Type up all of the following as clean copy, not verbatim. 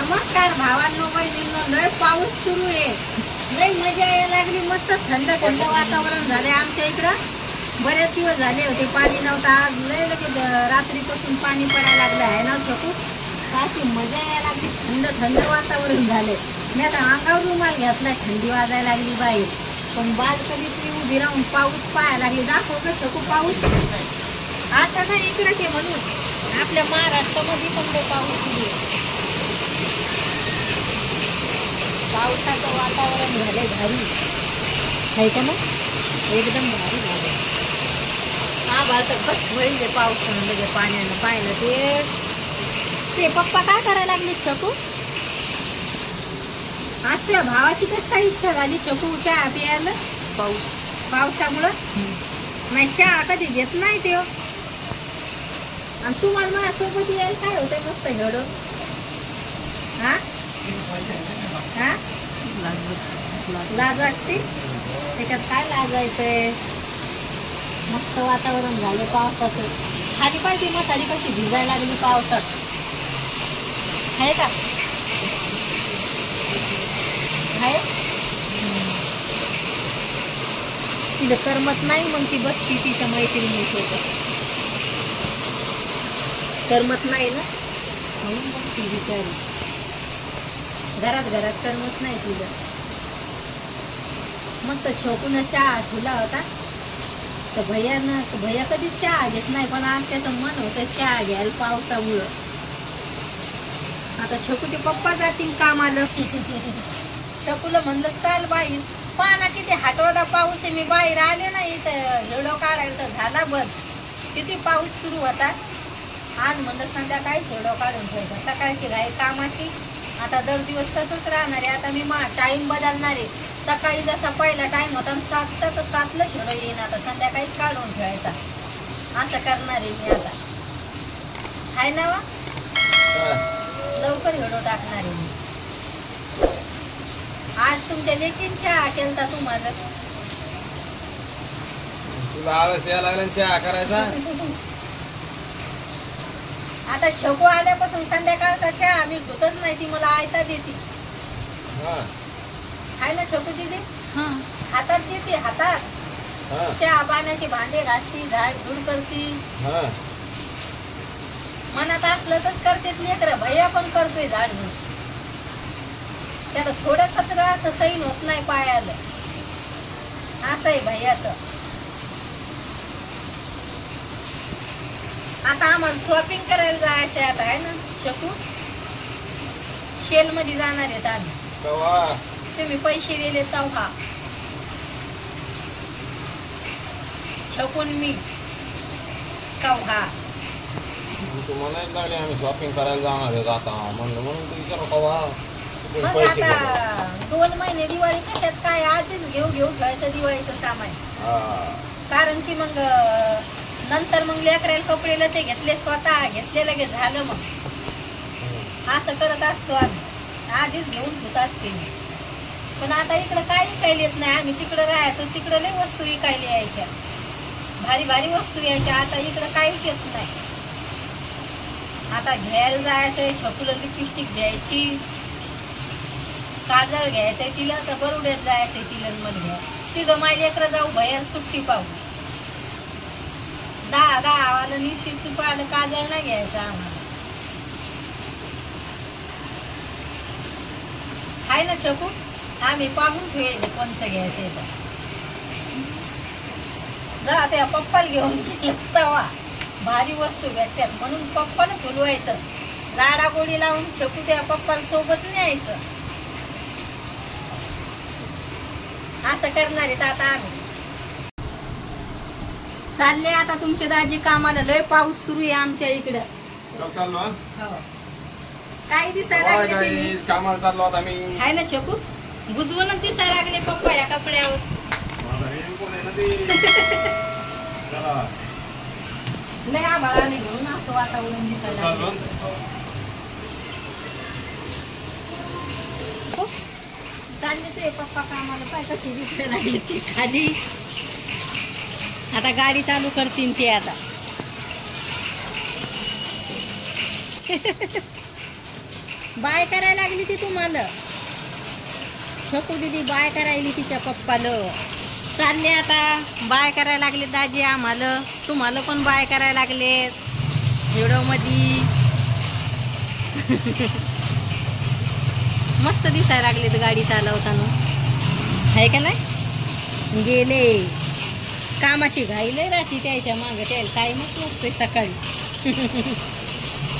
नमस्कार भावांनो बहिणींनो, लय पाऊस सुरू आहे, लय मजा यायला लागली, मस्त थंड थंड वातावरण झाले आमच्या इकडं. बरेच दिवस झाले होते पाणी नव्हतं, आज लय लगेच रात्रीपासून पाणी पडायला लागलं आहे ना शकू. अशी मजा यायला लागली, थंड थंड वातावरण झाले. मी आता अंगावर रुमाल घेतलाय, थंडी वाजायला लागली बाहेर, पण बाल्कनीत मी उभी राहून पाऊस पाहायला लागली. दाखव का शकू पाऊस आता ना इकडे ते म्हणून आपल्या महाराष्ट्रामध्ये पण लय पाऊस सुरू आहे. पावसाचं वातावरण झालंय भारी आहे का ना, एकदम भारी झालं. हा बात बस होईल पावसानं लगे पाण्यानं पाहिलं ते पप्पा काय करायला लागले शकू. आज तुझ्या भावाची कस काय इच्छा झाली शकू चहा प्यायला. पावसामुळं नाही चहा कधी घेत नाही ते. आणि तुम्हाला माझ्यासोबत यायला काय होतं मस्त हेडो. हा हा लाज वाटते त्याच्यात, काय लाजायचंय. मस्त वातावरण झालं पावसाचं. खाली पाहिजे म्हातारी कशी भिजायला लागली पावसात, आहे का आहे. तिला करमत नाही मग ती बसती तिच्या मैत्रिणी सोबत. करमत नाही ना म्हणून बसती बिचारी. घरात करमत नाही तुझं. मस्त छोकून चहा ठेवला होता तर भैया कधीच चहा घेत नाही, पण आज त्याचं मन होतं चहा घ्यायला पावसामुळं. आता छोकूचे पप्पा जातील कामाला. छोकूला म्हणलं चाल बाई, पाना किती हाटवदा पाऊस आहे. मी बाहेर आले ना इथं व्हिडिओ काढायला, झाला बंद. किती पाऊस सुरू होता. आज म्हणलं संध्याकाळी व्हिडिओ काढून ठेवायचा, सकाळची घाई कामाची. आता दर दिवस तसंच राहणार आहे. आता मी टाईम बदलणार आहे. सकाळी जसा पहिला टाईम होता 7चा तर 7लाच व्हिडिओ येईन. आता संध्याकाळीच काढून ठेवायचा, असं करणार आहे मी आता. आहे ना वा, लवकर व्हिडिओ टाकणार आहे मी. आज तुमच्या लेकींच्या केलता तुम्हाला. तुला आळस यायला लागला चहा करायचा. आता छोकू आल्यापासून संध्याकाळचा चहा मी धुतच नाही, ती मला आयता देते. आहे ना छोकू दिदी, हातात देते, हातात चहा पाण्याचे भांडे घासती, झाड झुड करती. मनात असलं तर करते लेकर. भैया पण करतोय झाड झुड. त्याला थोडं कचरा असं सैन होत नाही पायाला, असं आहे भैयाचं. आता आम्हाला शॉपिंग करायला जायचंय आता, आहे ना शकू. शेल मध्ये जाणार आहेत आम्ही. तुम्ही पैसे दिले तेव्हा छकून मी केव्हा तुम्हाला लागले आम्ही शॉपिंग करायला जाणार आहेत आता. म्हणलं म्हणून तू विचार कवा. मग आता 2 महिने दिवाळी कशात काय, आधीच घेऊ ठेवायचं दिवाळीचं सामान. कारण की मग नंतर मग लेकरायला कपडे लते घेतले, स्वतः घेतले लगे झालं. मग असं करत असतो आम्ही, आधीच घेऊन धुत असते. पण आता इकडं काय विकायला येत नाही. आम्ही तिकडं राहायचो, तिकडं लय वस्तू विकायला यायच्या, भारी भारी वस्तू यायच्या. आता इकडं काहीच येत नाही. आता घ्यायला जायचंय, छकुला लिपस्टिक घ्यायची, काजळ घ्यायचंय तिला, तर बरुड्यात जायचंय तिला मध्ये. तिथं माझी लेकरं जाऊ भैया सुट्टी पाहू. 10 वाला 20 रुपयाला काजळ नाही घ्यायचं आम्हाला. आहे ना छकू, आम्ही पाहून ठेवले कोणतं घ्यायचंय तर. जा त्या पप्पाला घेऊन तवा भारी वस्तू भेटतात, म्हणून पप्पाला फुलवायचं. लाडा गोडी लावून छकू त्या पप्पाला सोबत न्यायचं. असं करणार आहेत आता आम्ही. चालले आता तुमचे दाजी कामाला. लय पाऊस सुरू आहे आमच्या इकडं. काय दिसायला लागले कामाला चाललो आता मी. आहे ना छकू, बुजवूनच दिसायला लागले पप्पा या कपड्यावर. लय आभाळाने घेऊन असं वातावरण दिसायला लागलं. चालले ते पप्पा कामाला, पाय कशी दिसायला लागली ती खाली. आता गाडी चालू करतील ते आता. बाय करायला लागली ती तुम्हाला. छकू दीदी बाय करायली तिच्या पप्पाला. चालले आता बाय करायला लागले दाजी आम्हाला. तुम्हाला पण बाय करायला लागले व्हिडिओ मध्ये. मस्त दिसायला लागले गाडी चालवताना, आहे का नाही. गेले कामाची घाई लय राहते त्याच्या मागं, त्याला टाईमच नसतोय सकाळी.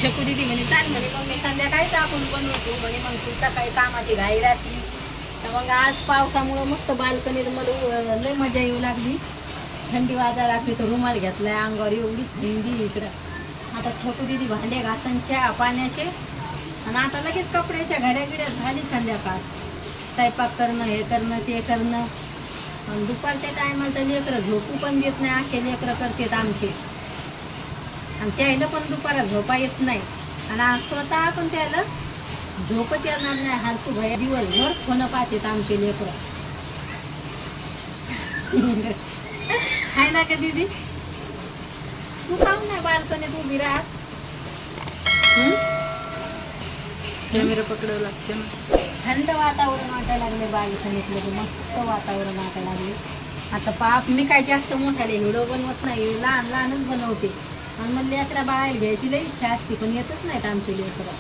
छकू दीदी म्हणे चाल म्हणे मग मी संध्याकाळीच आपण बनवतो म्हणे, मग तू सकाळी कामाची घाई राहते. तर मग आज पावसामुळं मस्त बाल्कनीत मला लय मजा येऊ लागली. थंडी वाजायला लागली तर रुमाल घेतलाय अंगावर, एवढी थंडी इकडं. आता छकू दीदी भांडे घासांच्या पाण्याचे, आणि आता लगेच कपड्याच्या घड्या गिड्या झाली संध्याकाळ. स्वयंपाक करणं, हे करणं ते करणं. आणि दुपारच्या टायमाला तर लेकरं झोपू पण देत नाही, असे लेकरं करतात आमचे. आणि त्याला पण दुपारा झोपा येत नाही, आणि आज स्वतः पण त्याला झोपच येणार नाही. हरसू भया दिवसभर फोन पाहतात आमचे लेकरं. आहे ना का दीदी. तू खाऊ नाही बाल्कनीत उभी राहत. कॅमेरा पकडावं लागते ना. थंड वातावरण वाटायला लागले बाल्कनीतलं, मस्त वातावरण वाटायला लागले. आता पाप मी काय जास्त मोठाले व्हिडिओ बनवत नाही, लहान लहानच बनवते. आणि मग लेकरा बाळायला घ्यायची लई इच्छा असते, पण येतच नाहीत आमचे लेकरं.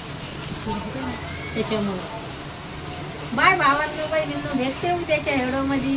त्याच्यामुळं बाय भावांनो बहिणींनो, भेटते त्याच्या व्हिडिओ मध्ये.